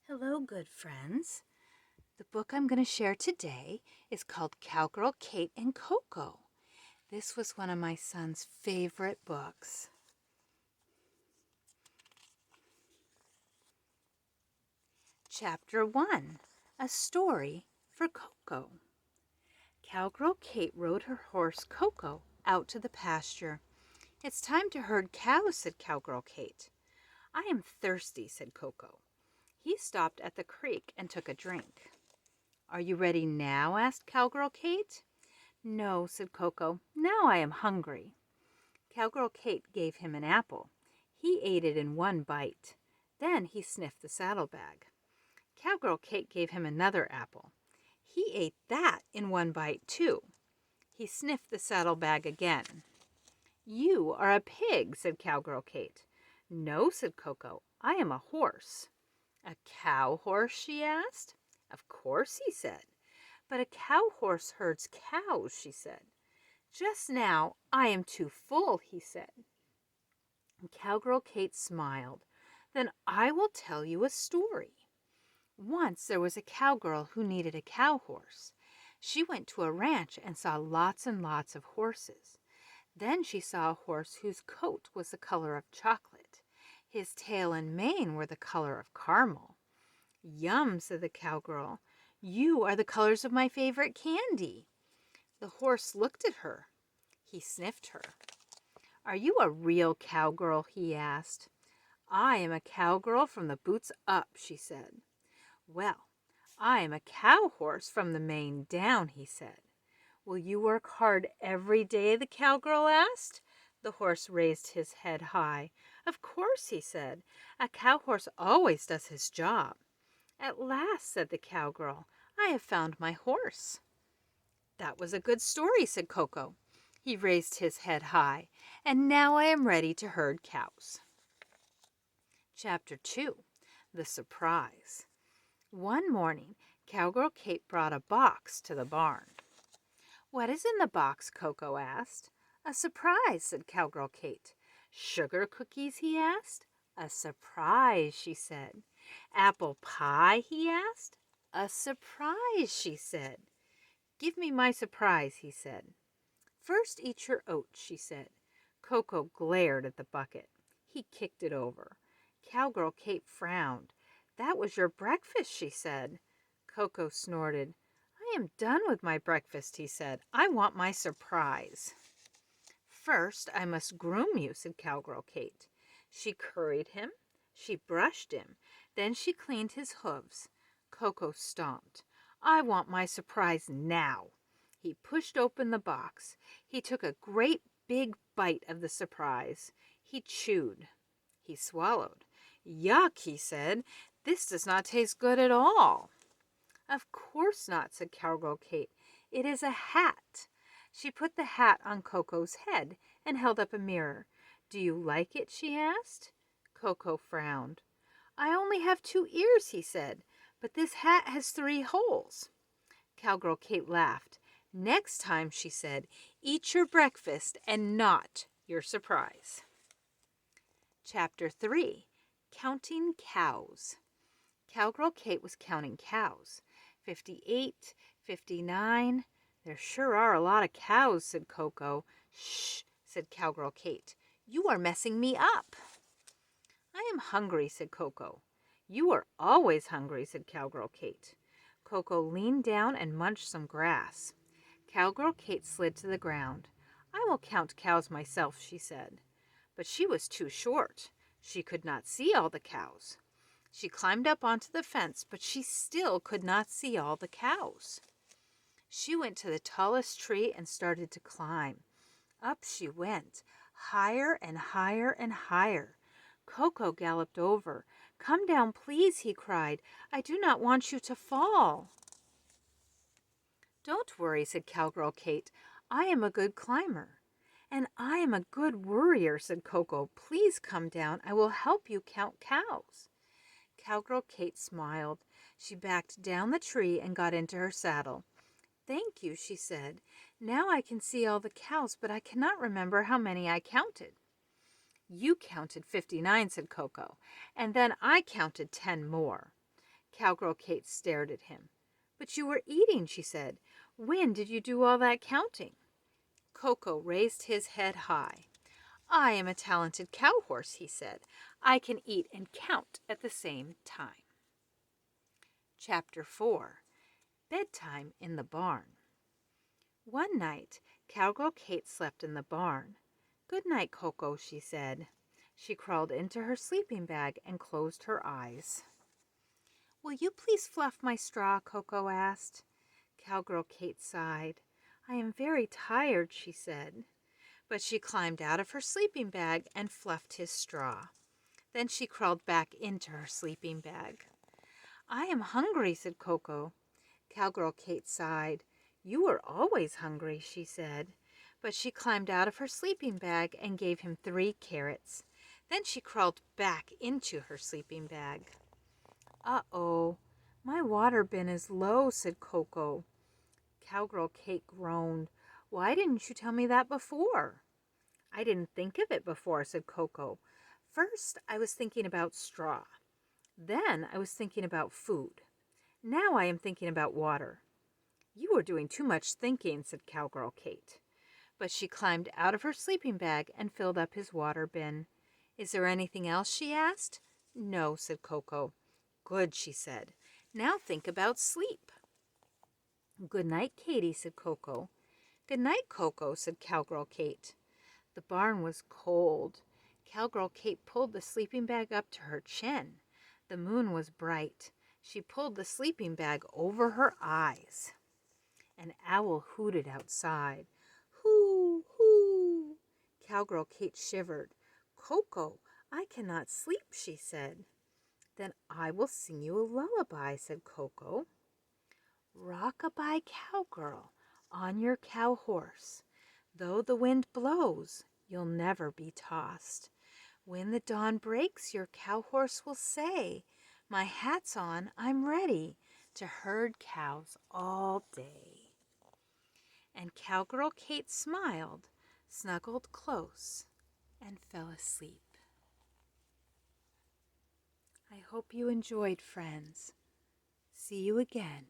Hello, good friends. The book I'm going to share today is called Cowgirl, Kate, and Coco. This was one of my son's favorite books. Chapter 1, A Story for Coco. Cowgirl Kate rode her horse Coco out to the pasture. "It's time to herd cows," said Cowgirl Kate. "I am thirsty," said Coco. He stopped at the creek and took a drink. "Are you ready now?" asked Cowgirl Kate. "No," said Coco. "Now I am hungry." Cowgirl Kate gave him an apple. He ate it in one bite. Then he sniffed the saddlebag. Cowgirl Kate gave him another apple. He ate that in one bite, too. He sniffed the saddlebag again. "You are a pig," said Cowgirl Kate. "No," said Coco. "I am a horse." "A cow horse?" she asked. "Of course," he said. "But a cow horse herds cows," she said. "Just now I am too full," he said. Cowgirl Kate smiled. "Then I will tell you a story. Once there was a cowgirl who needed a cow horse. She went to a ranch and saw lots and lots of horses. Then she saw a horse whose coat was the color of chocolate. His tail and mane were the color of caramel. "Yum," said the cowgirl. "You are the colors of my favorite candy." The horse looked at her. He sniffed her. "Are you a real cowgirl?" he asked. "I am a cowgirl from the boots up," she said. "Well, I am a cow horse from the mane down," he said. "Will you work hard every day?" the cowgirl asked. The horse raised his head high. "Of course," he said. "A cow horse always does his job." "At last," said the cowgirl, "I have found my horse." "That was a good story," said Coco. He raised his head high. "And now I am ready to herd cows." Chapter 2, The Surprise. One morning, Cowgirl Kate brought a box to the barn. "What is in the box?" Coco asked. "A surprise," said Cowgirl Kate. "Sugar cookies?" he asked. "A surprise," she said. "Apple pie?" he asked. "A surprise," she said. "Give me my surprise," he said. "First eat your oats," she said. Coco glared at the bucket. He kicked it over. Cowgirl Kate frowned. "That was your breakfast," she said. Coco snorted. "I am done with my breakfast," he said. "I want my surprise." "First I must groom you," said Cowgirl Kate. She curried him. She brushed him. Then she cleaned his hooves. Coco stomped. "I want my surprise now." He pushed open the box. He took a great big bite of the surprise. He chewed. He swallowed. "Yuck," he said. "This does not taste good at all." "Of course not," said Cowgirl Kate. "It is a hat." She put the hat on Coco's head and held up a mirror. "Do you like it?" she asked. Coco frowned. "I only have 2 ears," he said, "but this hat has 3 holes." Cowgirl Kate laughed. "Next time," she said, "eat your breakfast and not your surprise." Chapter 3, Counting Cows. Cowgirl Kate was counting cows. 58, 59. "There sure are a lot of cows," said Coco. "Shh," said Cowgirl Kate. "You are messing me up." "I am hungry," said Coco. "You are always hungry," said Cowgirl Kate. Coco leaned down and munched some grass. Cowgirl Kate slid to the ground. "I will count cows myself," she said. But she was too short. She could not see all the cows. She climbed up onto the fence, but she still could not see all the cows. She went to the tallest tree and started to climb. Up she went, higher and higher and higher. Coco galloped over. "Come down, please," he cried. "I do not want you to fall." "Don't worry," said Cowgirl Kate. "I am a good climber." "And I am a good worrier," said Coco. "Please come down. I will help you count cows." Cowgirl Kate smiled. She backed down the tree and got into her saddle. "Thank you," she said. "Now I can see all the cows, but I cannot remember how many I counted." "You counted 59, said Coco, "and then I counted 10 more." Cowgirl Kate stared at him. But you were eating, she said. When did you do all that counting? Coco raised his head high. I am a talented cow horse, he said. I can eat and count at the same time. Chapter 4. Bedtime in the Barn. One night, Cowgirl Kate slept in the barn. Good night, Coco, she said. She crawled into her sleeping bag and closed her eyes. Will you please fluff my straw? Coco asked. Cowgirl Kate sighed. I am very tired, she said. But she climbed out of her sleeping bag and fluffed his straw. Then she crawled back into her sleeping bag. I am hungry, said Coco. Cowgirl Kate sighed. You are always hungry, she said. But she climbed out of her sleeping bag and gave him 3 carrots. Then she crawled back into her sleeping bag. Uh-oh, my water bin is low, said Coco. Cowgirl Kate groaned. Why didn't you tell me that before? I didn't think of it before, said Coco. First, I was thinking about straw. Then I was thinking about food. Now I am thinking about water. You are doing too much thinking, said Cowgirl Kate. But she climbed out of her sleeping bag and filled up his water bin. Is there anything else? She asked. No, said Coco. Good, she said. Now think about sleep. Good night, Katie, said Coco. Good night, Coco, said Cowgirl Kate. The barn was cold. Cowgirl Kate pulled the sleeping bag up to her chin. The moon was bright. She pulled the sleeping bag over her eyes. An owl hooted outside. Hoo, hoo. Cowgirl Kate shivered. Coco, I cannot sleep, she said. Then I will sing you a lullaby, said Coco. Rock-a-bye cowgirl on your cow horse. Though the wind blows, you'll never be tossed. When the dawn breaks, your cow horse will say, my hat's on, I'm ready to herd cows all day. And Cowgirl Kate smiled, snuggled close, and fell asleep. I hope you enjoyed, friends. See you again